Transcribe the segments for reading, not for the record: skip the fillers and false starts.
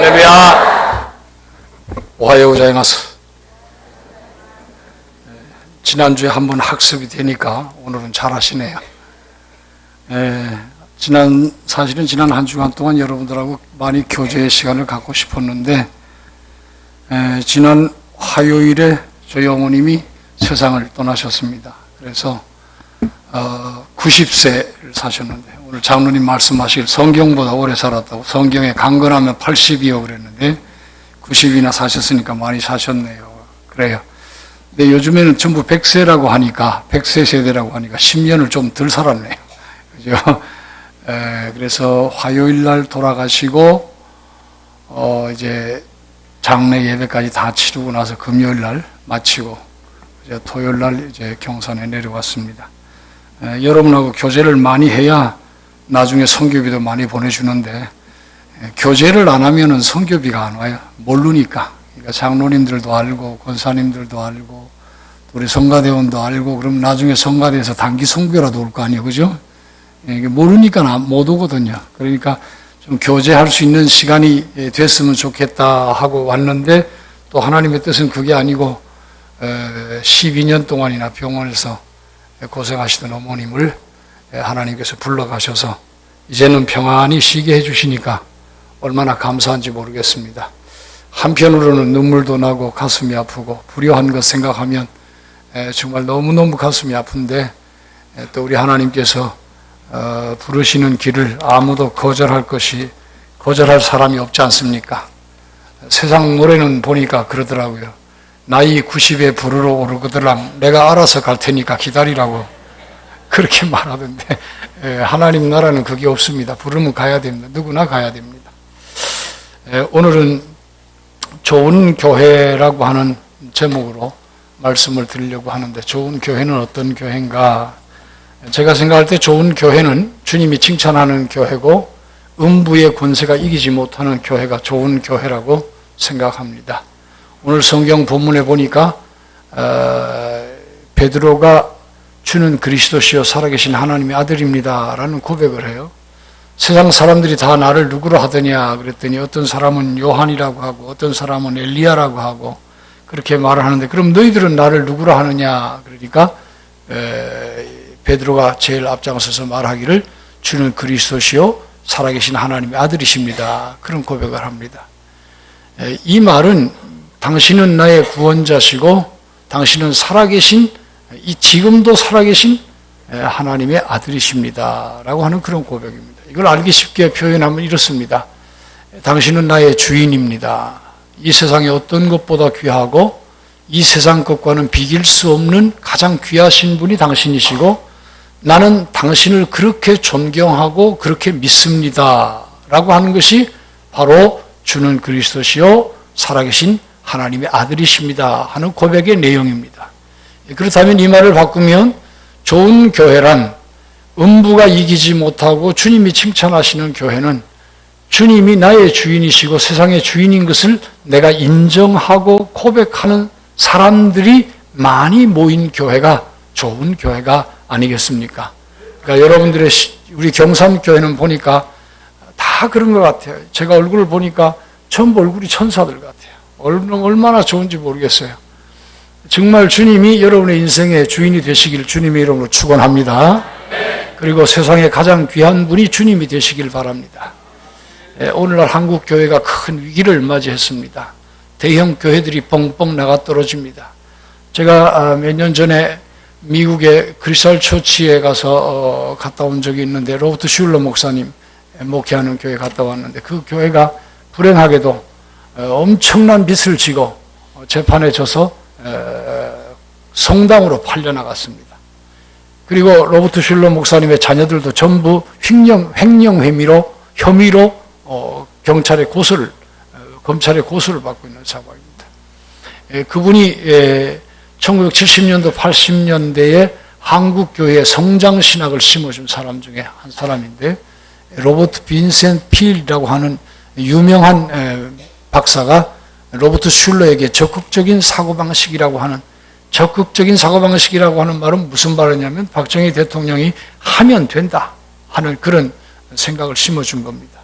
할렐루야. 오하요 고자이마스. 지난주에 한번 학습이 되니까 오늘은 잘하시네요. 사실은 지난 한 주간 동안 여러분들하고 많이 교제의 시간을 갖고 싶었는데, 지난 화요일에 저희 어머님이 세상을 떠나셨습니다. 그래서 90세를 사셨는데, 오늘 장로님 말씀하실 성경보다 오래 살았다고, 성경에 강건하면 80이요 그랬는데 90이나 사셨으니까 많이 사셨네요. 그래요. 근데 요즘에는 전부 100세라고 하니까, 100세 세대라고 하니까 10년을 좀 덜 살았네요. 그죠? 그래서 화요일 날 돌아가시고, 이제 장례 예배까지 다 치르고 나서 금요일 날 마치고, 이제 토요일 날 이제 경산에 내려왔습니다. 여러분하고 교제를 많이 해야 나중에 선교비도 많이 보내주는데, 교제를 안 하면은 선교비가 안 와요. 모르니까. 그러니까 장로님들도 알고, 권사님들도 알고, 우리 성가대원도 알고, 그럼 나중에 성가대에서 단기 선교라도 올 거 아니에요. 그죠? 모르니까 못 오거든요. 그러니까 좀 교제할 수 있는 시간이 됐으면 좋겠다 하고 왔는데, 또 하나님의 뜻은 그게 아니고, 12년 동안이나 병원에서 고생하시던 어머님을 하나님께서 불러가셔서 이제는 평안히 쉬게 해주시니까 얼마나 감사한지 모르겠습니다. 한편으로는 눈물도 나고 가슴이 아프고 불효한 것 생각하면 정말 너무너무 가슴이 아픈데, 또 우리 하나님께서 부르시는 길을 아무도 거절할 사람이 없지 않습니까? 세상 노래는 보니까 그러더라고요. 나이 90에 부르러 오르거들랑 내가 알아서 갈 테니까 기다리라고 그렇게 말하던데, 하나님 나라는 그게 없습니다. 부르면 가야 됩니다. 누구나 가야 됩니다. 오늘은 좋은 교회라고 하는 제목으로 말씀을 드리려고 하는데, 좋은 교회는 어떤 교회인가? 제가 생각할 때 좋은 교회는 주님이 칭찬하는 교회고, 음부의 권세가 이기지 못하는 교회가 좋은 교회라고 생각합니다. 오늘 성경 본문에 보니까 베드로가 주는 그리스도시요 살아계신 하나님의 아들입니다 라는 고백을 해요. 세상 사람들이 다 나를 누구로 하더냐 그랬더니, 어떤 사람은 요한이라고 하고 어떤 사람은 엘리야라고 하고 그렇게 말을 하는데, 그럼 너희들은 나를 누구로 하느냐 그러니까 베드로가 제일 앞장서서 말하기를 주는 그리스도시요 살아계신 하나님의 아들이십니다, 그런 고백을 합니다. 이 말은 당신은 나의 구원자시고 당신은 살아계신, 지금도 살아계신 하나님의 아들이십니다 라고 하는 그런 고백입니다. 이걸 알기 쉽게 표현하면 이렇습니다. 당신은 나의 주인입니다. 이 세상에 어떤 것보다 귀하고 이 세상 것과는 비길 수 없는 가장 귀하신 분이 당신이시고, 나는 당신을 그렇게 존경하고 그렇게 믿습니다 라고 하는 것이 바로 주는 그리스도시요 살아계신 하나님의 아들이십니다 하는 고백의 내용입니다. 그렇다면 이 말을 바꾸면, 좋은 교회란 음부가 이기지 못하고 주님이 칭찬하시는 교회는 주님이 나의 주인이시고 세상의 주인인 것을 내가 인정하고 고백하는 사람들이 많이 모인 교회가 좋은 교회가 아니겠습니까? 그러니까 여러분들의 우리 경산교회는 보니까 다 그런 것 같아요. 제가 얼굴을 보니까 전부 얼굴이 천사들 같아요. 얼마나 좋은지 모르겠어요. 정말 주님이 여러분의 인생의 주인이 되시길 주님의 이름으로 축원합니다. 그리고 세상에 가장 귀한 분이 주님이 되시길 바랍니다. 오늘날 한국 교회가 큰 위기를 맞이했습니다. 대형 교회들이 뻥뻥 나가 떨어집니다. 제가 몇 년 전에 미국의 크리스탈 처치에 가서 갔다 온 적이 있는데, 로버트 슐러 목사님 목회하는 교회 갔다 왔는데, 그 교회가 불행하게도 엄청난 빚을 지고 재판에 져서 성당으로 팔려나갔습니다. 그리고 로버트 슐러 목사님의 자녀들도 전부 횡령 혐의로 검찰의 고소를 받고 있는 상황입니다. 그분이 1970년도 80년대에 한국교회에 성장신학을 심어준 사람 중에 한 사람인데, 로버트 빈센트 필이라고 하는 유명한 박사가 로버트 슐러에게 적극적인 사고방식이라고 하는 말은 무슨 말이냐면, 박정희 대통령이 하면 된다 하는 그런 생각을 심어준 겁니다.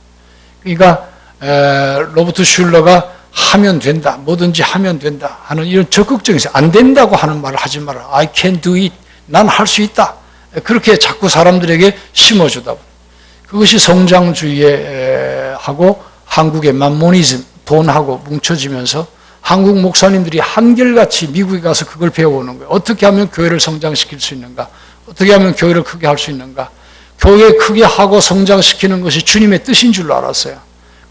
그러니까 로버트 슐러가 하면 된다, 뭐든지 하면 된다 하는 이런 적극적인, 안 된다고 하는 말을 하지 마라. I can do it. 난 할 수 있다. 그렇게 자꾸 사람들에게 심어주다 보니 그것이 성장주의하고 한국의 만모니즘, 돈하고 뭉쳐지면서 한국 목사님들이 한결같이 미국에 가서 그걸 배워오는 거예요. 어떻게 하면 교회를 성장시킬 수 있는가? 어떻게 하면 교회를 크게 할 수 있는가? 교회 크게 하고 성장시키는 것이 주님의 뜻인 줄로 알았어요.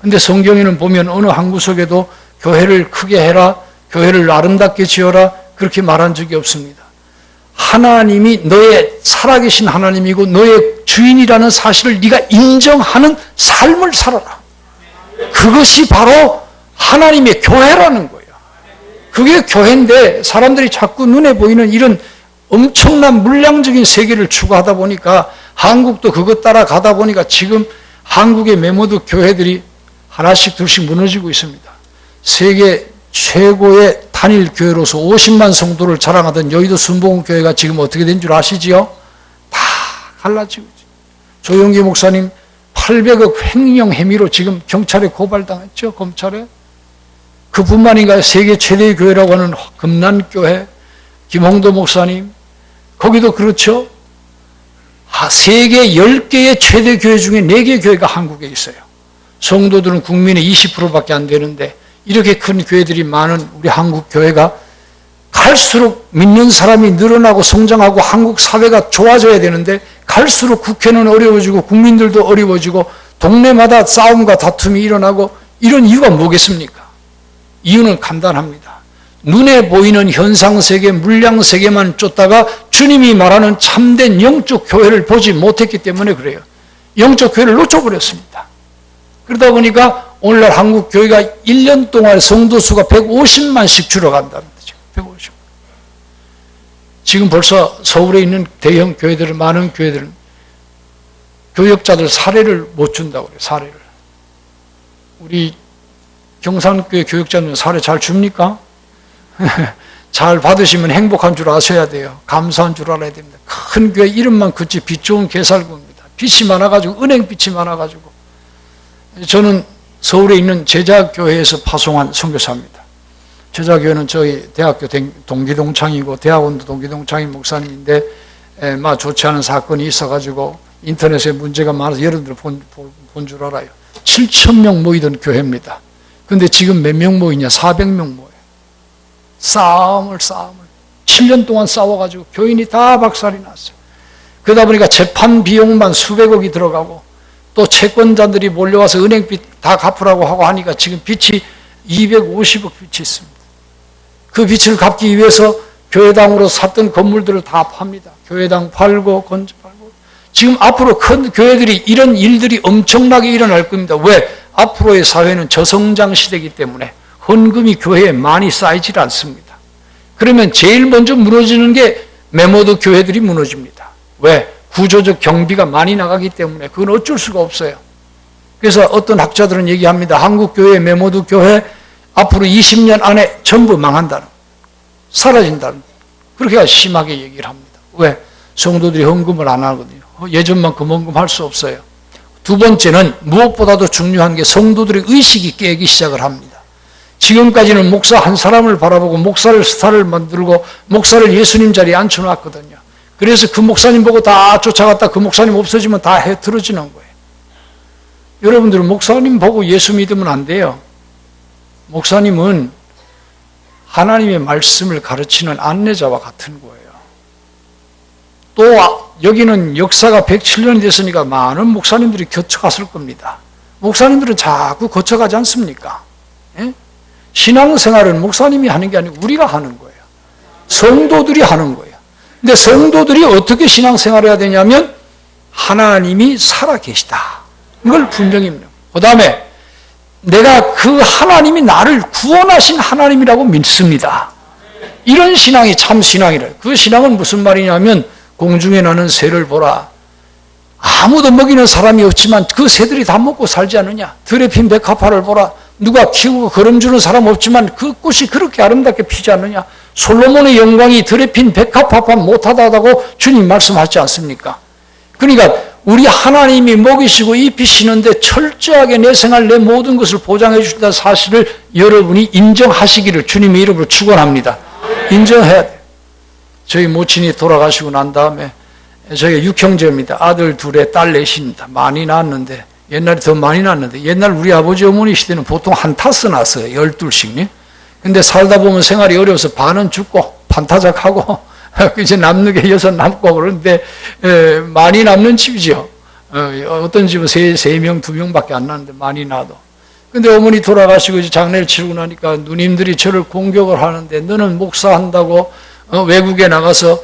근데 성경에는 보면 어느 한 구석에도 교회를 크게 해라, 교회를 아름답게 지어라 그렇게 말한 적이 없습니다. 하나님이 너의 살아계신 하나님이고 너의 주인이라는 사실을 네가 인정하는 삶을 살아라. 그것이 바로 하나님의 교회라는 거예요. 그게 교회인데 사람들이 자꾸 눈에 보이는 이런 엄청난 물량적인 세계를 추구하다 보니까 한국도 그것 따라 가다 보니까 지금 한국의 메모드 교회들이 하나씩 둘씩 무너지고 있습니다. 세계 최고의 단일 교회로서 50만 성도를 자랑하던 여의도 순복음교회가 지금 어떻게 된 줄 아시지요? 다 갈라지고 있죠. 조영기 목사님 800억 횡령 혐의로 지금 경찰에 고발당했죠. 검찰에. 그뿐만인가요? 세계 최대의 교회라고 하는 금난교회 김홍도 목사님 거기도 그렇죠. 세계 10개의 최대 교회 중에 4개 교회가 한국에 있어요. 성도들은 국민의 20%밖에 안 되는데 이렇게 큰 교회들이 많은 우리 한국 교회가 갈수록 믿는 사람이 늘어나고 성장하고 한국 사회가 좋아져야 되는데 갈수록 국회는 어려워지고 국민들도 어려워지고 동네마다 싸움과 다툼이 일어나고 이런 이유가 뭐겠습니까? 이유는 간단합니다. 눈에 보이는 현상세계, 물량세계만 쫓다가 주님이 말하는 참된 영적 교회를 보지 못했기 때문에 그래요. 영적 교회를 놓쳐버렸습니다. 그러다 보니까 오늘날 한국 교회가 1년 동안 성도 수가 150만씩 줄어간답니다. 150만. 지금 벌써 서울에 있는 대형 교회들은 많은 교회들은 교역자들 사례를 못 준다고 그래요. 사례를. 우리 경산교회 교역자는 사례 잘 줍니까? 잘 받으시면 행복한 줄 아셔야 돼요. 감사한 줄 알아야 됩니다. 큰 교회 이름만 그치 빚 좋은 개살구입니다. 빚이 많아가지고 은행 빚이 많아가지고 저는 서울에 있는 제자교회에서 파송한 선교사입니다. 제자교회는 저희 대학교 동기동창이고 대학원도 동기동창인 목사님인데 좋지 않은 사건이 있어가지고 인터넷에 문제가 많아서 여러분들 본 줄 알아요. 7,000명 모이던 교회입니다. 근데 지금 몇 명 모이냐? 400명 모여요. 싸움을 7년 동안 싸워가지고 교인이 다 박살이 났어요. 그러다 보니까 재판 비용만 수백억이 들어가고 또 채권자들이 몰려와서 은행빚 다 갚으라고 하고 하니까 지금 빚이 250억 빚이 있습니다. 그 빚을 갚기 위해서 교회당으로 샀던 건물들을 다 팝니다. 교회당 팔고 건조 팔고 지금 앞으로 큰 교회들이 이런 일들이 엄청나게 일어날 겁니다. 왜? 앞으로의 사회는 저성장 시대이기 때문에 헌금이 교회에 많이 쌓이질 않습니다. 그러면 제일 먼저 무너지는 게 메모드 교회들이 무너집니다. 왜? 구조적 경비가 많이 나가기 때문에 그건 어쩔 수가 없어요. 그래서 어떤 학자들은 얘기합니다. 한국 교회, 메모드 교회 앞으로 20년 안에 전부 망한다는, 사라진다는, 그렇게 심하게 얘기를 합니다. 왜? 성도들이 헌금을 안 하거든요. 예전만큼 헌금할 수 없어요. 두 번째는 무엇보다도 중요한 게 성도들의 의식이 깨기 시작을 합니다. 지금까지는 목사 한 사람을 바라보고 목사를 스타를 만들고 목사를 예수님 자리에 앉혀놨거든요. 그래서 그 목사님 보고 다 쫓아갔다 그 목사님 없어지면 다 흐트러지는 거예요. 여러분들은 목사님 보고 예수 믿으면 안 돼요. 목사님은 하나님의 말씀을 가르치는 안내자와 같은 거예요. 또 여기는 역사가 107년이 됐으니까 많은 목사님들이 거쳐갔을 겁니다. 목사님들은 자꾸 거쳐가지 않습니까? 예? 신앙생활은 목사님이 하는 게 아니고 우리가 하는 거예요. 성도들이 하는 거예요. 근데 성도들이 어떻게 신앙생활을 해야 되냐면 하나님이 살아계시다. 이걸 분명히 믿는 거예요. 그 다음에 내가 그 하나님이 나를 구원하신 하나님이라고 믿습니다. 이런 신앙이 참 신앙이래요. 그 신앙은 무슨 말이냐면 공중에 나는 새를 보라. 아무도 먹이는 사람이 없지만 그 새들이 다 먹고 살지 않느냐. 들에 핀 백합화를 보라. 누가 키우고 거름 주는 사람 없지만 그 꽃이 그렇게 아름답게 피지 않느냐. 솔로몬의 영광이 들에 핀 백합화판 못하다고 주님 말씀하지 않습니까? 그러니까 우리 하나님이 먹이시고 입히시는데 철저하게 내 생활, 내 모든 것을 보장해 주신다는 사실을 여러분이 인정하시기를 주님의 이름으로 축원합니다. 인정해야 돼요. 저희 모친이 돌아가시고 난 다음에 저희가 6형제입니다. 아들 둘에 딸 넷입니다. 많이 낳았는데 옛날에 더 많이 낳았는데 옛날 우리 아버지 어머니 시대는 보통 한 타스 낳았어요. 12씩. 근데 살다 보면 생활이 어려워서 반은 죽고 반타작하고 이제 남는 게 6 남고 그런데 많이 남는 집이죠. 어떤 집은 3명, 2명밖에 안 나는데 많이 나도. 근데 어머니 돌아가시고 이제 장례를 치르고 나니까 누님들이 저를 공격을 하는데 너는 목사한다고 외국에 나가서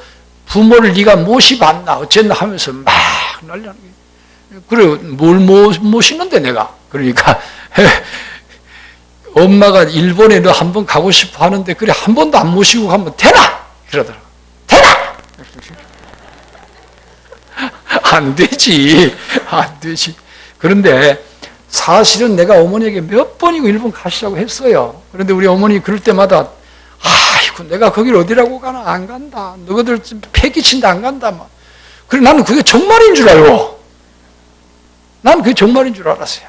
부모를 네가 모시봤나 어쨌나 하면서 막 난리나는 거예요. 그래 뭘 모시는데 내가. 그러니까 엄마가 일본에 너 한 번 가고 싶어 하는데 그래 한 번도 안 모시고 가면 되나? 이러더라고. 되나? 안 되지. 안 되지. 그런데 사실은 내가 어머니에게 몇 번이고 일본 가시라고 했어요. 그런데 우리 어머니 그럴 때마다 아이고 내가 거길 어디라고 가나 안 간다. 너희들 패기친다 안 간다. 막. 그래 나는 그게 정말인 줄 알고. 나는 그게 정말인 줄 알았어요.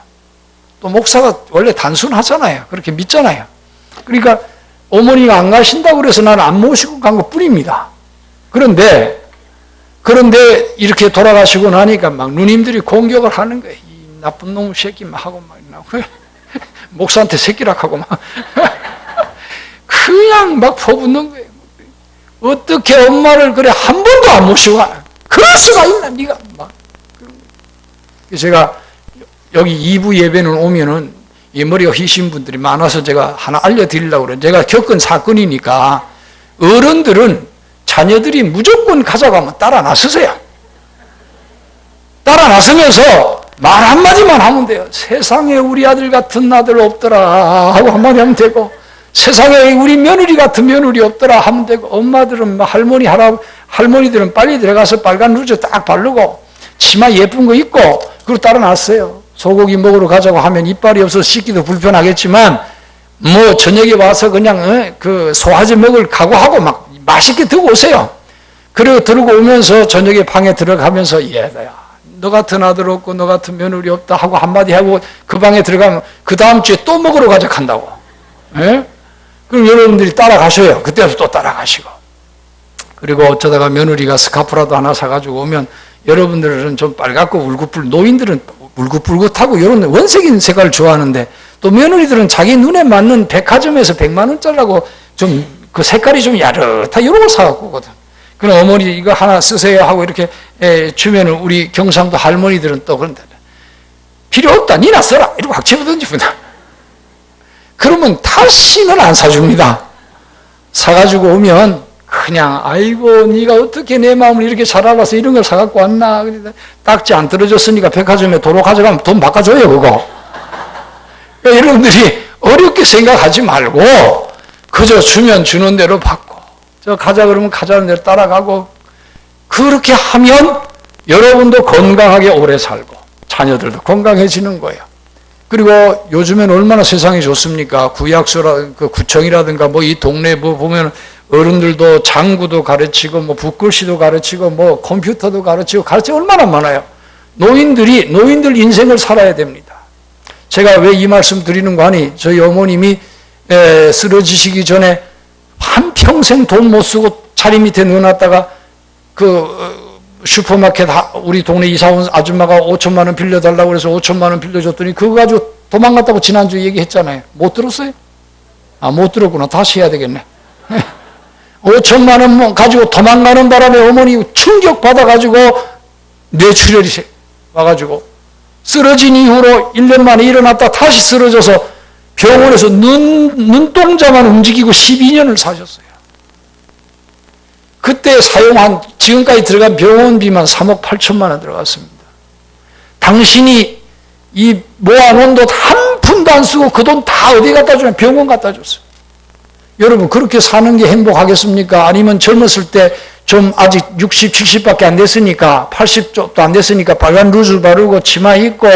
또 목사가 원래 단순하잖아요. 그렇게 믿잖아요. 그러니까 어머니가 안 가신다고 그래서 나는 안 모시고 간 것 뿐입니다. 그런데 이렇게 돌아가시고 나니까 막 누님들이 공격을 하는 거예요. 이 나쁜 놈 새끼 막 하고 막 목사한테 새끼라 하고 막 그냥 막 퍼붓는 거예요. 어떻게 엄마를 그래 한 번도 안 모시고 가? 그럴 수가 있나 네가 막. 제가 여기 2부 예배는 오면은 이 머리가 휘신 분들이 많아서 제가 하나 알려드리려고 그래요. 제가 겪은 사건이니까 어른들은 자녀들이 무조건 가져가면 따라 나서세요. 따라 나서면서 말 한마디만 하면 돼요. 세상에 우리 아들 같은 아들 없더라 하고 한마디 하면 되고 세상에 우리 며느리 같은 며느리 없더라 하면 되고 엄마들은 할머니들은 빨리 들어가서 빨간 루즈 딱 바르고 치마 예쁜 거 입고 그리고 따라 나왔어요. 소고기 먹으러 가자고 하면 이빨이 없어서 씻기도 불편하겠지만 뭐 저녁에 와서 그냥 그 소화제 먹을 각오하고 막 맛있게 들고 오세요. 그리고 들고 오면서 저녁에 방에 들어가면서 얘야 너 같은 아들 없고 너 같은 며느리 없다 하고 한마디 하고 그 방에 들어가면 그 다음 주에 또 먹으러 가자 한다고. 예? 그럼 여러분들이 따라가셔요. 그때부터 또 따라가시고. 그리고 어쩌다가 며느리가 스카프라도 하나 사가지고 오면 여러분들은 좀 빨갛고 울긋불 노인들은 울긋불긋하고 이런 원색인 색깔을 좋아하는데 또 며느리들은 자기 눈에 맞는 백화점에서 100만 원짜리라고 좀 그 색깔이 좀 야릇하 이런 걸 사갖고 오거든. 그럼 어머니 이거 하나 쓰세요 하고 이렇게 주면은 우리 경상도 할머니들은 또 그런다. 필요 없다. 니나 써라. 이러고 확 집어던집니다. 그러면 다시는 안 사줍니다. 사가지고 오면 그냥 아이고 네가 어떻게 내 마음을 이렇게 잘 알아서 이런 걸 사갖고 왔나. 딱지 안 떨어졌으니까 백화점에 도로 가져가면 돈 바꿔줘요 그거. 그러니까 여러분들이 어렵게 생각하지 말고 그저 주면 주는 대로 받고 저 가자 그러면 가자는 대로 따라가고 그렇게 하면 여러분도 건강하게 오래 살고 자녀들도 건강해지는 거예요. 그리고 요즘엔 얼마나 세상이 좋습니까? 그 구청이라든가 뭐 이 동네 뭐 보면 어른들도 장구도 가르치고 뭐 붓글씨도 가르치고 뭐 컴퓨터도 가르치고 얼마나 많아요. 노인들 인생을 살아야 됩니다. 제가 왜 이 말씀 드리는 거 아니 저희 어머님이 쓰러지시기 전에 한평생 돈 못 쓰고 자리 밑에 넣어놨다가 그 슈퍼마켓 우리 동네 이사 온 아줌마가 5천만 원 빌려달라고 그래서 5천만 원 빌려줬더니 그거 가지고 도망갔다고 지난주에 얘기했잖아요. 못 들었어요? 못 들었구나. 다시 해야 되겠네. 5천만 원 가지고 도망가는 바람에 어머니 충격받아가지고 뇌출혈이 와가지고 쓰러진 이후로 1년 만에 일어났다 다시 쓰러져서 병원에서 눈동자만 움직이고 12년을 사셨어요. 그때 지금까지 들어간 병원비만 3억 8천만 원 들어갔습니다. 당신이 이 모아놓은 돈 한 푼도 안 쓰고 그 돈 다 어디 갖다 주냐? 병원 갖다 줬어요. 여러분 그렇게 사는 게 행복하겠습니까? 아니면 젊었을 때 좀 아직 60, 70밖에 안 됐으니까 80쪽도 안 됐으니까 빨간 루즈 바르고 치마 입고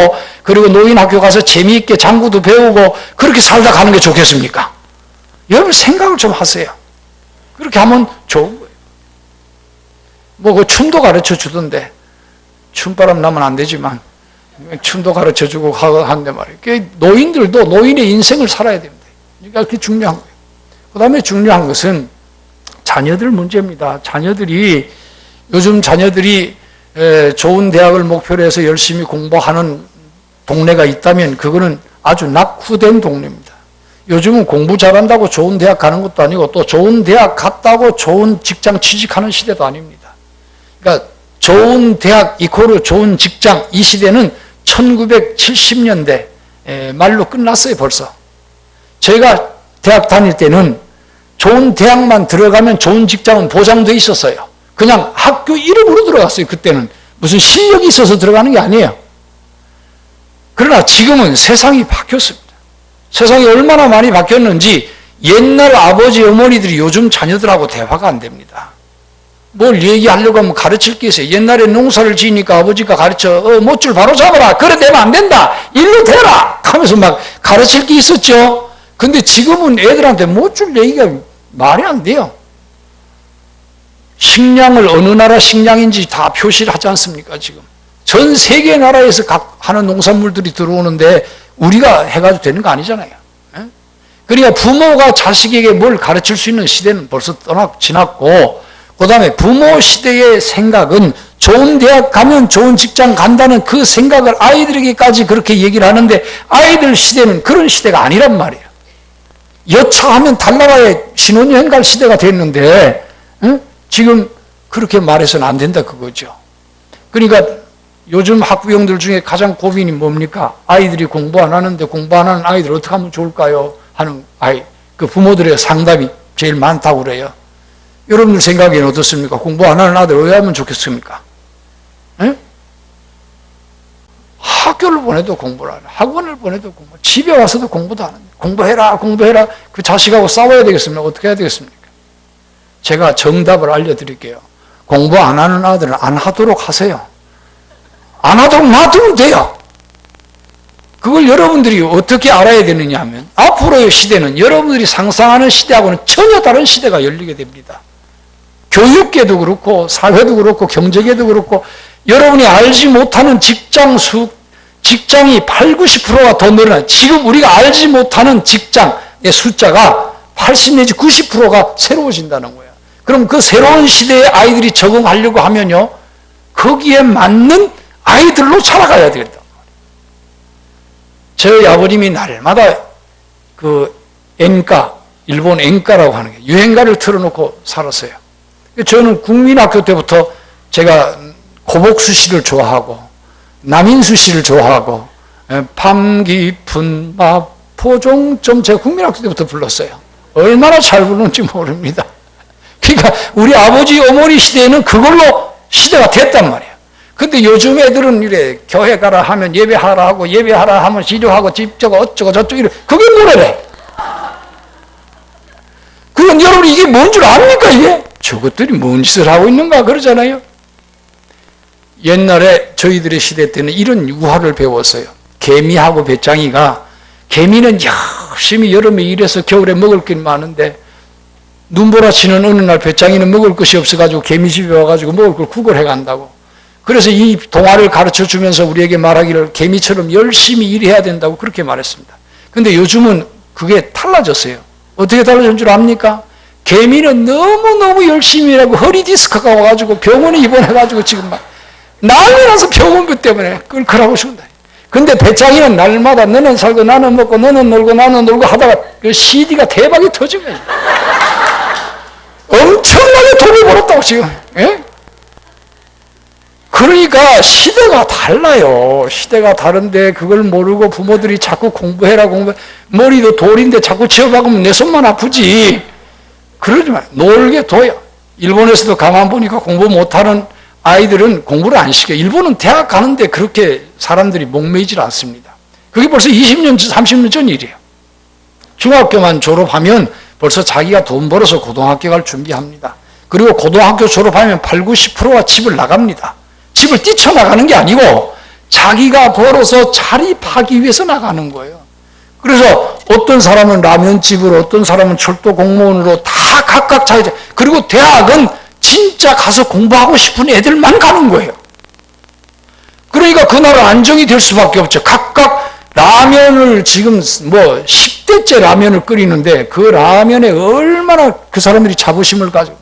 그리고 노인 학교 가서 재미있게 장구도 배우고 그렇게 살다 가는 게 좋겠습니까? 여러분 생각을 좀 하세요. 그렇게 하면 좋은 거예요. 뭐 그 춤도 가르쳐 주던데 춤바람 나면 안 되지만 춤도 가르쳐주고 하는데 말이에요. 그 노인들도 노인의 인생을 살아야 됩니다. 그러니까 그게 중요한 거예요. 그 다음에 중요한 것은 자녀들 문제입니다. 요즘 자녀들이 좋은 대학을 목표로 해서 열심히 공부하는 동네가 있다면 그거는 아주 낙후된 동네입니다. 요즘은 공부 잘한다고 좋은 대학 가는 것도 아니고 또 좋은 대학 갔다고 좋은 직장 취직하는 시대도 아닙니다. 그러니까 좋은 대학 이코르 좋은 직장, 이 시대는 1970년대 말로 끝났어요. 벌써. 제가 대학 다닐 때는 좋은 대학만 들어가면 좋은 직장은 보장돼 있었어요. 그냥 학교 이름으로 들어갔어요. 그때는 무슨 실력이 있어서 들어가는 게 아니에요. 그러나 지금은 세상이 바뀌었습니다. 세상이 얼마나 많이 바뀌었는지 옛날 아버지 어머니들이 요즘 자녀들하고 대화가 안 됩니다. 뭘 얘기하려고 하면 가르칠 게 있어요. 옛날에 농사를 지으니까 아버지가 가르쳐 못줄 바로 잡아라. 그래 되면 안 된다. 일로 대라 하면서 막 가르칠 게 있었죠. 근데 지금은 애들한테 못줄 얘기가 말이 안 돼요. 식량을 어느 나라 식량인지 다 표시를 하지 않습니까? 지금 전 세계 나라에서 각 하는 농산물들이 들어오는데 우리가 해가지고 되는 거 아니잖아요. 그러니까 부모가 자식에게 뭘 가르칠 수 있는 시대는 벌써 지났고, 그 다음에 부모 시대의 생각은 좋은 대학 가면 좋은 직장 간다는 그 생각을 아이들에게까지 그렇게 얘기를 하는데, 아이들 시대는 그런 시대가 아니란 말이에요. 여차하면 달나라에 신혼여행 갈 시대가 됐는데 지금 그렇게 말해서는 안 된다 그거죠. 그러니까 요즘 학부형들 중에 가장 고민이 뭡니까? 아이들이 공부 안 하는데 공부 안 하는 아이들 어떻게 하면 좋을까요? 하는 그 부모들의 상담이 제일 많다고 그래요. 여러분들 생각에는 어떻습니까? 공부 안 하는 아들 왜 하면 좋겠습니까? 에? 학교를 보내도 공부를 안 해. 학원을 보내도 공부. 집에 와서도 공부도 안 합니다. 공부해라. 그 자식하고 싸워야 되겠습니까? 어떻게 해야 되겠습니까? 제가 정답을 알려드릴게요. 공부 안 하는 아들은 안 하도록 하세요. 안 하도록 놔두면 돼요. 그걸 여러분들이 어떻게 알아야 되느냐 하면 앞으로의 시대는 여러분들이 상상하는 시대하고는 전혀 다른 시대가 열리게 됩니다. 교육계도 그렇고 사회도 그렇고 경제계도 그렇고 여러분이 알지 못하는 직장이 8, 90%가 더 늘어나요. 지금 우리가 알지 못하는 직장의 숫자가 80 내지 90%가 새로워진다는 거예요. 그럼 그 새로운 시대에 아이들이 적응하려고 하면요, 거기에 맞는 아이들로 자라가야 된다. 저희 아버님이 날마다 그 엔가, 일본 엔가라고 하는 게 유행가를 틀어놓고 살았어요. 저는 국민학교 때부터 제가 고복수 씨를 좋아하고 남인수 씨를 좋아하고 밤 깊은 마포종점 제가 국민학교 때부터 불렀어요. 얼마나 잘 부르는지 모릅니다. 그러니까 우리 아버지 어머니 시대에는 그걸로 시대가 됐단 말이에요. 근데 요즘 애들은 이래 교회 가라 하면 예배하라 하고 예배하라 하면 기도하고 집저고 어쩌고 저쩌고 이래. 그게 뭐래? 그건 여러분 이게 뭔 줄 압니까 이게? 저것들이 뭔 짓을 하고 있는가 그러잖아요. 옛날에 저희들의 시대 때는 이런 유화를 배웠어요. 개미하고 배짱이가, 개미는 열심히 여름에 일해서 겨울에 먹을 게 많은데 눈보라치는 어느 날 배짱이는 먹을 것이 없어가지고 개미집에 와가지고 먹을 걸 구걸해 간다고. 그래서 이 동화를 가르쳐 주면서 우리에게 말하기를 개미처럼 열심히 일해야 된다고 그렇게 말했습니다. 근데 요즘은 그게 달라졌어요. 어떻게 달라진 줄 압니까? 개미는 너무너무 열심히 일하고 허리 디스크가 와가지고 병원에 입원해가지고 지금 막 난리 나서 병원비 때문에 끌끌하고 죽는다. 근데 배짱이는 날마다 너는 살고 나는 먹고 너는 놀고 나는 놀고 하다가 그 CD가 대박이 터진 거예요. 엄청나게 돈을 벌었다고 지금. 예? 그러니까 시대가 달라요. 시대가 다른데 그걸 모르고 부모들이 자꾸 공부해라 머리도 돌인데 자꾸 치워박으면 내 손만 아프지. 그러지 마요. 놀게 둬요. 일본에서도 가만 보니까 공부 못하는 아이들은 공부를 안 시켜요. 일본은 대학 가는데 그렇게 사람들이 목매이질 않습니다. 그게 벌써 20년, 30년 전 일이에요. 중학교만 졸업하면 벌써 자기가 돈 벌어서 고등학교 갈 준비합니다. 그리고 고등학교 졸업하면 8, 90%가 집을 나갑니다. 집을 뛰쳐나가는 게 아니고 자기가 벌어서 자립하기 위해서 나가는 거예요. 그래서 어떤 사람은 라면집으로, 어떤 사람은 철도 공무원으로 다 각각 자기, 그리고 대학은 진짜 가서 공부하고 싶은 애들만 가는 거예요. 그러니까 그 나라 안정이 될 수밖에 없죠. 각각 라면을 지금 뭐 10대째 라면을 끓이는데 그 라면에 얼마나 그 사람들이 자부심을 가지고,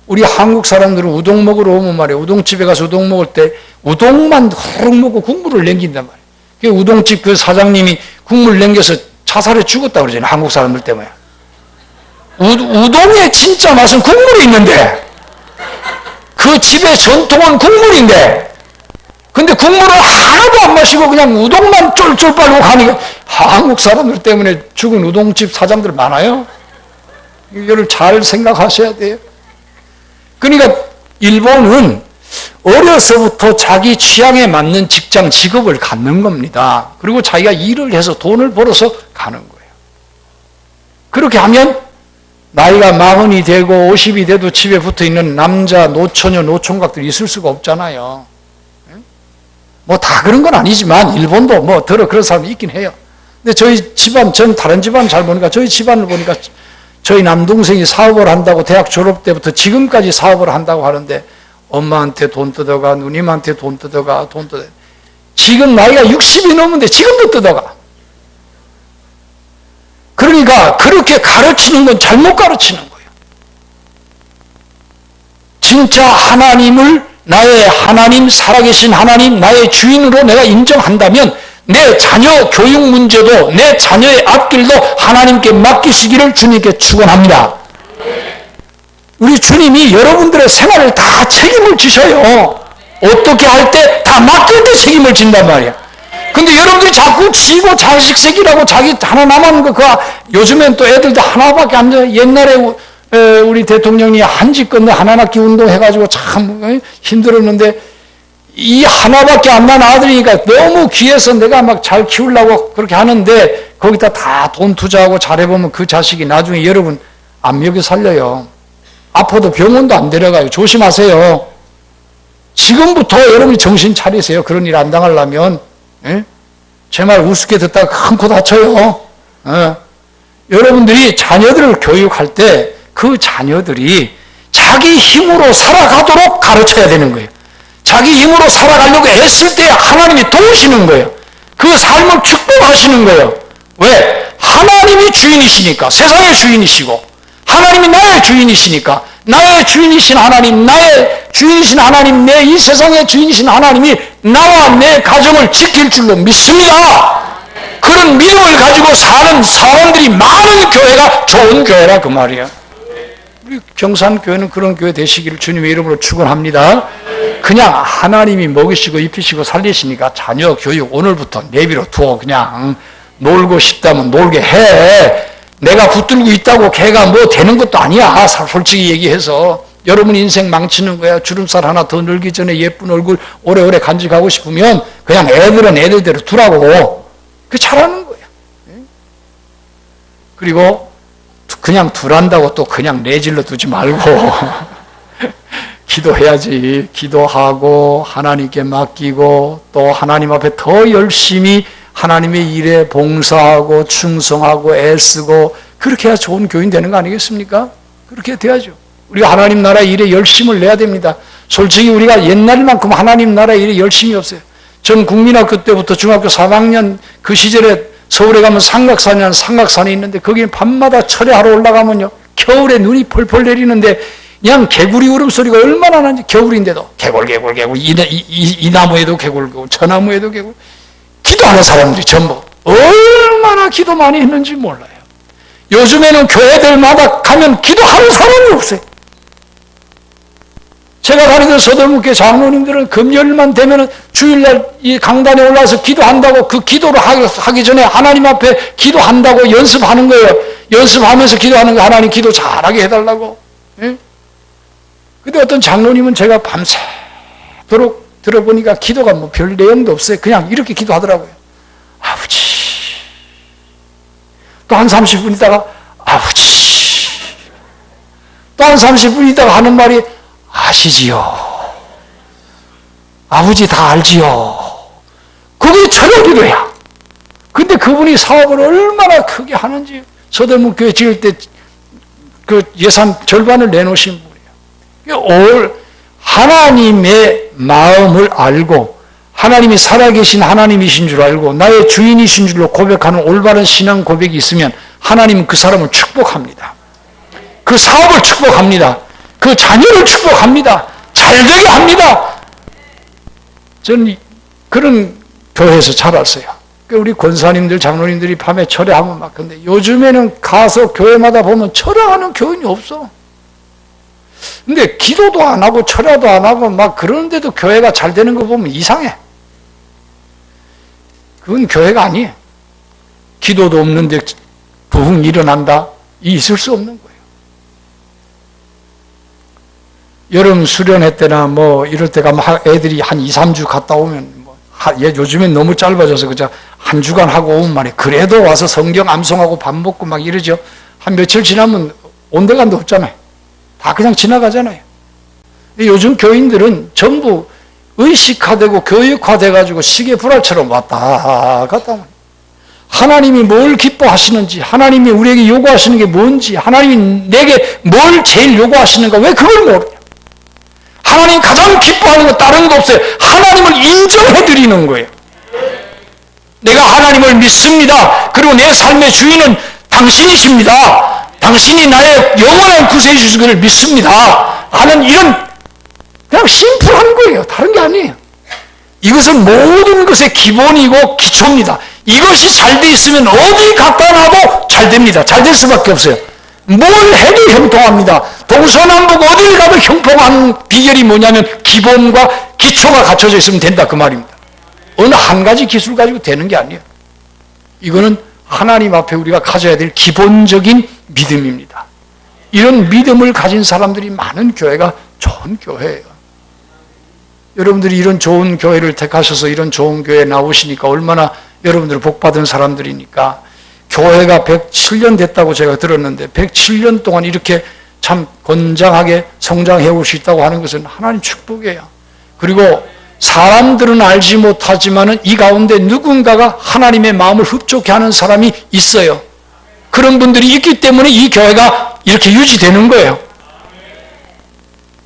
우리 한국 사람들은 우동 먹으러 오면 말이에요. 우동집에 가서 우동 먹을 때 우동만 후룩 먹고 국물을 남긴단 말이에요. 그 우동집 그 사장님이 국물 남겨서 자살해 죽었다고 그러잖아요. 한국 사람들 때문에. 우동의 진짜 맛은 국물이 있는데, 그 집의 전통은 국물인데, 근데 국물을 하나도 안 마시고 그냥 우동만 쫄쫄 빨고 가니까 한국 사람들 때문에 죽은 우동집 사장들 많아요. 이거를 잘 생각하셔야 돼요. 그러니까 일본은 어려서부터 자기 취향에 맞는 직장, 직업을 갖는 겁니다. 그리고 자기가 일을 해서 돈을 벌어서 가는 거예요. 그렇게 하면 나이가 40이 되고 50이 돼도 집에 붙어있는 남자, 노처녀, 노총각들이 있을 수가 없잖아요. 뭐 다 그런 건 아니지만 일본도 뭐 더러 그런 사람이 있긴 해요. 근데 저희 집안, 전 다른 집안 잘 보니까 저희 집안을 보니까 저희 남동생이 사업을 한다고 대학 졸업 때부터 지금까지 사업을 한다고 하는데 엄마한테 돈 뜯어가, 누님한테 돈 뜯어가, 돈 뜯어가. 지금 나이가 60이 넘는데 지금도 뜯어가. 그러니까 그렇게 가르치는 건 잘못 가르치는 거예요. 진짜 하나님을, 나의 하나님, 살아계신 하나님, 나의 주인으로 내가 인정한다면 내 자녀 교육 문제도, 내 자녀의 앞길도 하나님께 맡기시기를 주님께 축원합니다. 우리 주님이 여러분들의 생활을 다 책임을 지셔요. 어떻게 할 때 다 맡길 때 책임을 진단 말이야. 근데 여러분들이 자꾸 지고 자식 새끼라고 자기 하나 남았는 거, 요즘엔 또 애들도 하나밖에 안 돼. 옛날에 우리 대통령이 한집 건너 하나 낳기 운동 해가지고 참 힘들었는데, 이 하나밖에 안 난 아들이니까 너무 귀해서 내가 막 잘 키우려고 그렇게 하는데, 거기다 다 돈 투자하고 잘해보면 그 자식이 나중에 여러분 안 먹여 살려요. 아파도 병원도 안 데려가요. 조심하세요. 지금부터 여러분이 정신 차리세요. 그런 일 안 당하려면. 제 말 우습게 듣다가 큰 코 다쳐요. 여러분들이 자녀들을 교육할 때 그 자녀들이 자기 힘으로 살아가도록 가르쳐야 되는 거예요. 자기 힘으로 살아가려고 애쓸 때 하나님이 도우시는 거예요. 그 삶을 축복하시는 거예요. 왜? 하나님이 주인이시니까. 세상의 주인이시고 하나님이 나의 주인이시니까. 나의 주인이신 하나님, 나의 주인이신 하나님, 내 이 세상의 주인이신 하나님이 나와 내 가정을 지킬 줄로 믿습니다. 그런 믿음을 가지고 사는 사람들이 많은 교회가 좋은 교회라 그 말이에요. 우리 경산교회는 그런 교회 되시기를 주님의 이름으로 축원합니다. 그냥 하나님이 먹이시고 입히시고 살리시니까 자녀 교육 오늘부터 내비로 두어. 그냥 놀고 싶다면 놀게 해. 내가 붙들고 있다고 걔가 뭐 되는 것도 아니야. 솔직히 얘기해서. 여러분 인생 망치는 거야. 주름살 하나 더 늘기 전에 예쁜 얼굴 오래오래 간직하고 싶으면 그냥 애들은 애들대로 두라고. 그게 잘하는 거야. 그리고 그냥 두란다고 또 그냥 내질러 두지 말고 기도해야지. 기도하고 하나님께 맡기고 또 하나님 앞에 더 열심히 하나님의 일에 봉사하고 충성하고 애쓰고 그렇게 해야 좋은 교인 되는 거 아니겠습니까? 그렇게 돼야죠. 우리가 하나님 나라 일에 열심을 내야 됩니다. 솔직히 우리가 옛날만큼 하나님 나라 일에 열심이 없어요. 전 국민학교 때부터 중학교 3학년 그 시절에 서울에 가면 삼각산이라는 삼각산이 있는데 거기는 밤마다 철회하러 올라가면요 겨울에 눈이 펄펄 내리는데 그냥 개구리 울음소리가 얼마나 나는지. 겨울인데도 개굴 이 나무에도 개굴, 저 나무에도 개굴. 기도하는 사람들이 전부 얼마나 기도 많이 했는지 몰라요. 요즘에는 교회들마다 가면 기도하는 사람이 없어요. 제가 다니던 서대문교회 장로님들은 금요일만 되면 주일날 이 강단에 올라와서 기도한다고, 그 기도를 하기 전에 하나님 앞에 기도한다고 연습하는 거예요. 연습하면서 기도하는 거. 하나님 기도 잘하게 해달라고. 근데 어떤 장로님은 제가 밤새도록 들어보니까 기도가 뭐 별 내용도 없어요. 그냥 이렇게 기도하더라고요. 아버지. 또 한 30분 있다가 아버지. 또 한 30분 있다가 하는 말이 아시지요. 아버지 다 알지요. 그게 전혀 기도야. 근데 그분이 사업을 얼마나 크게 하는지. 서대문교회 지을 때 그 예산 절반을 내놓으신 분이에요. 하나님의 마음을 알고 하나님이 살아계신 하나님이신 줄 알고 나의 주인이신 줄로 고백하는 올바른 신앙 고백이 있으면 하나님은 그 사람을 축복합니다. 그 사업을 축복합니다. 그 자녀를 축복합니다. 잘되게 합니다. 저는 그런 교회에서 자랐어요. 우리 권사님들, 장로님들이 밤에 철회하면 막, 근데 요즘에는 가서 교회마다 보면 철회하는 교인이 없어. 근데 기도도 안 하고 철야도 안 하고 막 그러는데도 교회가 잘 되는 거 보면 이상해. 그건 교회가 아니에요. 기도도 없는데 부흥 일어난다? 있을 수 없는 거예요. 여름 수련회 때나 뭐 이럴 때 가면 애들이 한 2, 3주 갔다 오면 요즘엔 너무 짧아져서 그저 한 주간 하고 오면 말이에요. 그래도 와서 성경 암송하고 밥 먹고 막 이러죠. 한 며칠 지나면 온데간도 없잖아요. 다 그냥 지나가잖아요. 근데 요즘 교인들은 전부 의식화되고 교육화돼가지고 시계불알처럼 왔다 갔다 하면 하나님이 뭘 기뻐하시는지, 하나님이 우리에게 요구하시는 게 뭔지, 하나님이 내게 뭘 제일 요구하시는가, 왜 그걸 모르냐. 하나님 가장 기뻐하는 거 다른 거 없어요. 하나님을 인정해드리는 거예요. 내가 하나님을 믿습니다. 그리고 내 삶의 주인은 당신이십니다. 당신이 나의 영원한 구세주시기를 믿습니다. 하는 이런 그냥 심플한 거예요. 다른 게 아니에요. 이것은 모든 것의 기본이고 기초입니다. 이것이 잘 돼 있으면 어디 갖다 놔도 잘 됩니다. 잘 될 수밖에 없어요. 뭘 해도 형통합니다. 동서남북 어딜 가도 형통한 비결이 뭐냐면 기본과 기초가 갖춰져 있으면 된다 그 말입니다. 어느 한 가지 기술 가지고 되는 게 아니에요. 이거는 하나님 앞에 우리가 가져야 될 기본적인 믿음입니다. 이런 믿음을 가진 사람들이 많은 교회가 좋은 교회예요. 여러분들이 이런 좋은 교회를 택하셔서 이런 좋은 교회에 나오시니까 얼마나 여러분들 복받은 사람들이니까. 교회가 107년 됐다고 제가 들었는데 107년 동안 이렇게 참 건장하게 성장해 올 수 있다고 하는 것은 하나님 축복이에요. 그리고 사람들은 알지 못하지만은 이 가운데 누군가가 하나님의 마음을 흡족해 하는 사람이 있어요. 그런 분들이 있기 때문에 이 교회가 이렇게 유지되는 거예요.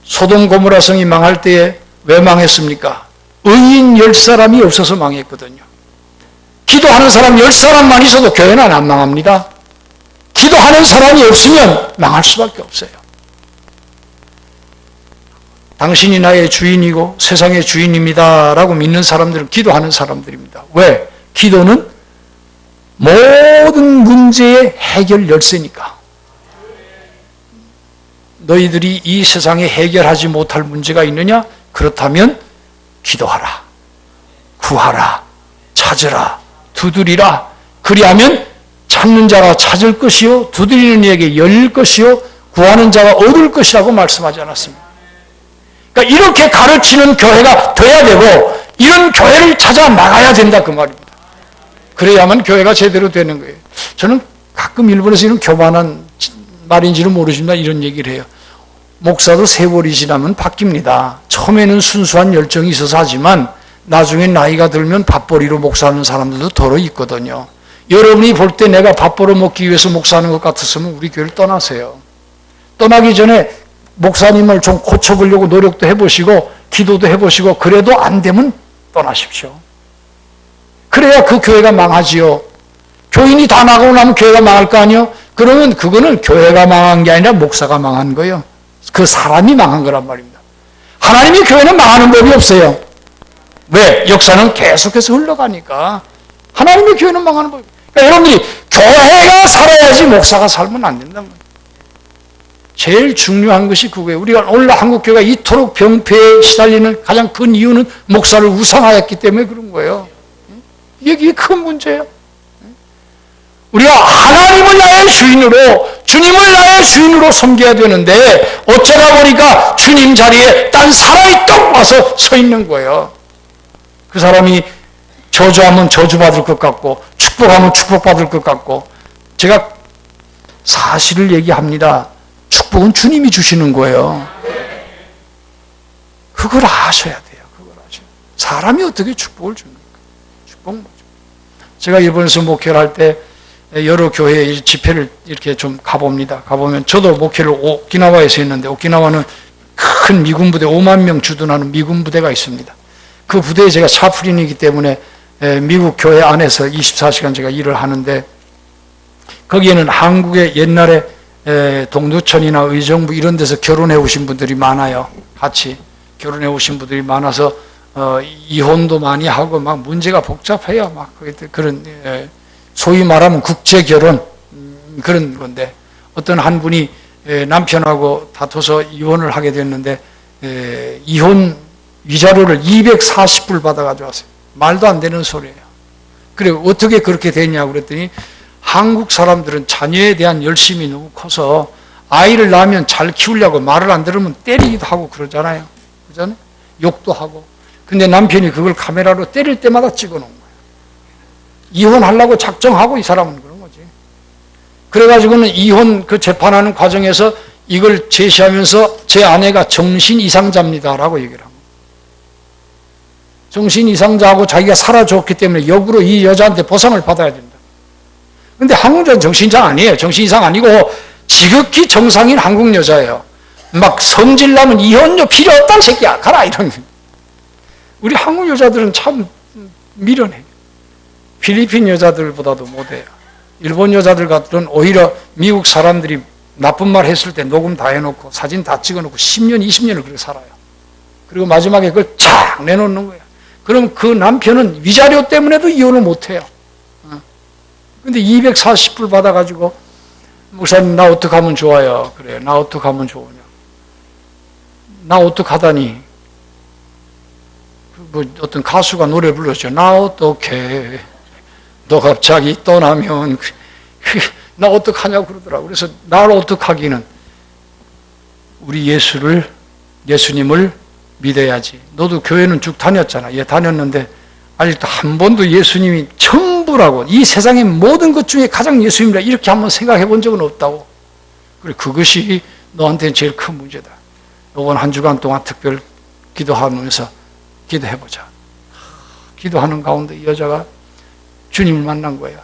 소돔 고모라 성이 망할 때에 왜 망했습니까? 의인 10사람이 없어서 망했거든요. 기도하는 사람 10사람만 있어도 교회는 안 망합니다. 기도하는 사람이 없으면 망할 수밖에 없어요. 당신이 나의 주인이고 세상의 주인입니다 라고 믿는 사람들은 기도하는 사람들입니다. 왜? 기도는 모든 문제의 해결 열쇠니까. 너희들이 이 세상에 해결하지 못할 문제가 있느냐? 그렇다면 기도하라, 구하라, 찾으라, 두드리라. 그리하면 찾는 자가 찾을 것이요 두드리는 이에게 열릴 것이요 구하는 자가 얻을 것이라고 말씀하지 않았습니다. 그러니까 이렇게 가르치는 교회가 돼야 되고 이런 교회를 찾아 나가야 된다 그 말입니다. 그래야만 교회가 제대로 되는 거예요. 저는 가끔 일본에서 이런 교만한 말인지는 모르지만 이런 얘기를 해요. 목사도 세월이 지나면 바뀝니다. 처음에는 순수한 열정이 있어서 하지만 나중에 나이가 들면 밥벌이로 목사하는 사람들도 더러 있거든요. 여러분이 볼 때 내가 밥 벌어 먹기 위해서 목사하는 것 같았으면 우리 교회를 떠나세요. 떠나기 전에 목사님을 좀 고쳐보려고 노력도 해보시고 기도도 해보시고 그래도 안 되면 떠나십시오. 그래야 그 교회가 망하지요. 교인이 다 나가고 나면 교회가 망할 거 아니에요? 그러면 그거는 교회가 망한 게 아니라 목사가 망한 거예요. 그 사람이 망한 거란 말입니다. 하나님의 교회는 망하는 법이 없어요. 왜? 역사는 계속해서 흘러가니까. 하나님의 교회는 망하는 법이 없어요. 그러니까 여러분들이 교회가 살아야지 목사가 살면 안 된단 말이에요. 제일 중요한 것이 그거예요. 우리가 오늘 한국교회가 이토록 병폐에 시달리는 가장 큰 이유는 목사를 우상화했기 때문에 그런 거예요. 이게 큰 문제예요. 우리가 하나님을 나의 주인으로, 주님을 나의 주인으로 섬겨야 되는데 어쩌다 보니까 주님 자리에 딴 사람이 떡 와서 서 있는 거예요. 그 사람이 저주하면 저주받을 것 같고 축복하면 축복받을 것 같고. 제가 사실을 얘기합니다. 축복은 주님이 주시는 거예요. 그걸 아셔야 돼요. 그걸 아셔야 돼요. 사람이 어떻게 축복을 줍니까? 축복 뭐죠? 제가 일본에서 목회를 할 때 여러 교회에 집회를 이렇게 좀 가봅니다. 가보면 저도 목회를 오키나와에서 했는데 오키나와는 큰 미군 부대 5만 명 주둔하는 미군 부대가 있습니다. 그 부대에 제가 차프린이기 때문에 미국 교회 안에서 24시간 제가 일을 하는데 거기에는 한국의 옛날에 동두천이나 의정부 이런 데서 결혼해 오신 분들이 많아요. 같이 결혼해 오신 분들이 많아서 이혼도 많이 하고 막 문제가 복잡해요. 막 그런 소위 말하면 국제 결혼 그런 건데 어떤 한 분이 남편하고 다퉈서 이혼을 하게 됐는데 이혼 위자료를 240불 받아가지고 왔어요. 말도 안 되는 소리예요. 그래 어떻게 그렇게 됐냐고 그랬더니 한국 사람들은 자녀에 대한 열심이 너무 커서 아이를 낳으면 잘 키우려고 말을 안 들으면 때리기도 하고 그러잖아요. 그잖아요? 욕도 하고. 근데 남편이 그걸 카메라로 때릴 때마다 찍어 놓은 거예요. 이혼하려고 작정하고 이 사람은 그런 거지. 그래가지고는 이혼 그 재판하는 과정에서 이걸 제시하면서 제 아내가 정신 이상자입니다라고 얘기를 합니다. 정신 이상자하고 자기가 살아줬기 때문에 역으로 이 여자한테 보상을 받아야 된다. 근데 한국 여자는 정신 이상 아니에요. 정신 이상 아니고 지극히 정상인 한국 여자예요. 막 성질나면 이혼료 필요 없다 새끼야 가라 이런. 우리 한국 여자들은 참 미련해. 필리핀 여자들보다도 못해요. 일본 여자들 같은 오히려 미국 사람들이 나쁜 말 했을 때 녹음 다 해놓고 사진 다 찍어놓고 10년 20년을 그렇게 살아요. 그리고 마지막에 그걸 쫙 내놓는 거예요. 그럼 그 남편은 위자료 때문에도 이혼을 못해요. 근데 240불 받아가지고 목사님 나 어떡하면 좋아요? 그래 나 어떡하면 좋으냐? 나 어떡하다니? 뭐 어떤 가수가 노래 불렀죠. 나 어떡해? 너 갑자기 떠나면 나 어떡하냐고 그러더라고. 그래서 나를 어떡하기는 우리 예수님을 믿어야지. 너도 교회는 쭉 다녔잖아. 예, 다녔는데 아직도 한 번도 예수님이 전부라고 이 세상의 모든 것 중에 가장 예수님이라 이렇게 한번 생각해 본 적은 없다고. 그래 그것이 너한테는 제일 큰 문제다. 이번 한 주간 동안 특별 기도하면서 기도해보자. 기도하는 가운데 이 여자가 주님을 만난 거예요.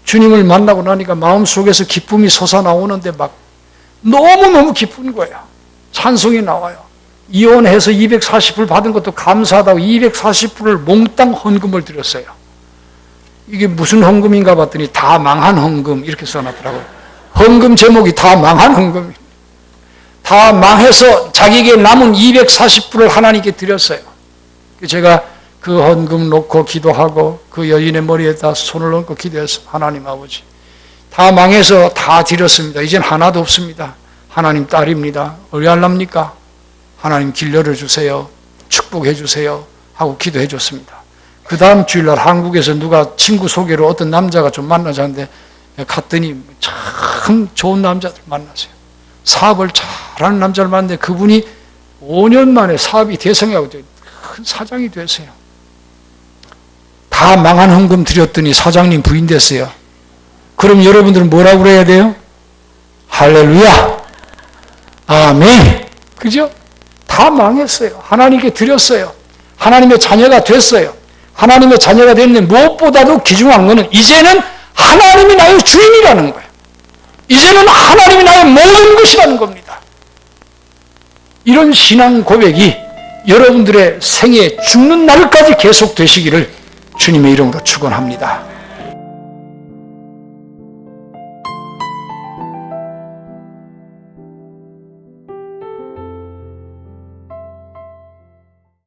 주님을 만나고 나니까 마음속에서 기쁨이 솟아나오는데 막 너무너무 기쁜 거예요. 찬송이 나와요. 이혼해서 240불 받은 것도 감사하다고 240불을 몽땅 헌금을 드렸어요. 이게 무슨 헌금인가 봤더니 다 망한 헌금 이렇게 써놨더라고요. 헌금 제목이 다 망한 헌금입니다. 다 망해서 자기에게 남은 240불을 하나님께 드렸어요. 제가 그 헌금 놓고 기도하고 그 여인의 머리에다 손을 얹고 기도해서 하나님 아버지 다 망해서 다 드렸습니다. 이젠 하나도 없습니다. 하나님 딸입니다. 어찌하랍니까? 하나님 길 열어주세요. 축복해 주세요. 하고 기도해 줬습니다. 그 다음 주일날 한국에서 누가 친구 소개로 어떤 남자가 좀 만나자는데 갔더니 참 좋은 남자들 만났어요. 사업을 잘하는 남자를 만났는데 그분이 5년 만에 사업이 대성하고 큰 사장이 됐어요. 다 망한 헌금 드렸더니 사장님 부인 됐어요. 그럼 여러분들은 뭐라고 그래야 돼요? 할렐루야! 아멘! 그죠? 다 망했어요. 하나님께 드렸어요. 하나님의 자녀가 됐어요. 하나님의 자녀가 됐는데 무엇보다도 귀중한 것은 이제는 하나님이 나의 주인이라는 거예요. 이제는 하나님이 나의 모든 것이라는 겁니다. 이런 신앙 고백이 여러분들의 생애 죽는 날까지 계속 되시기를 주님의 이름으로 축원합니다.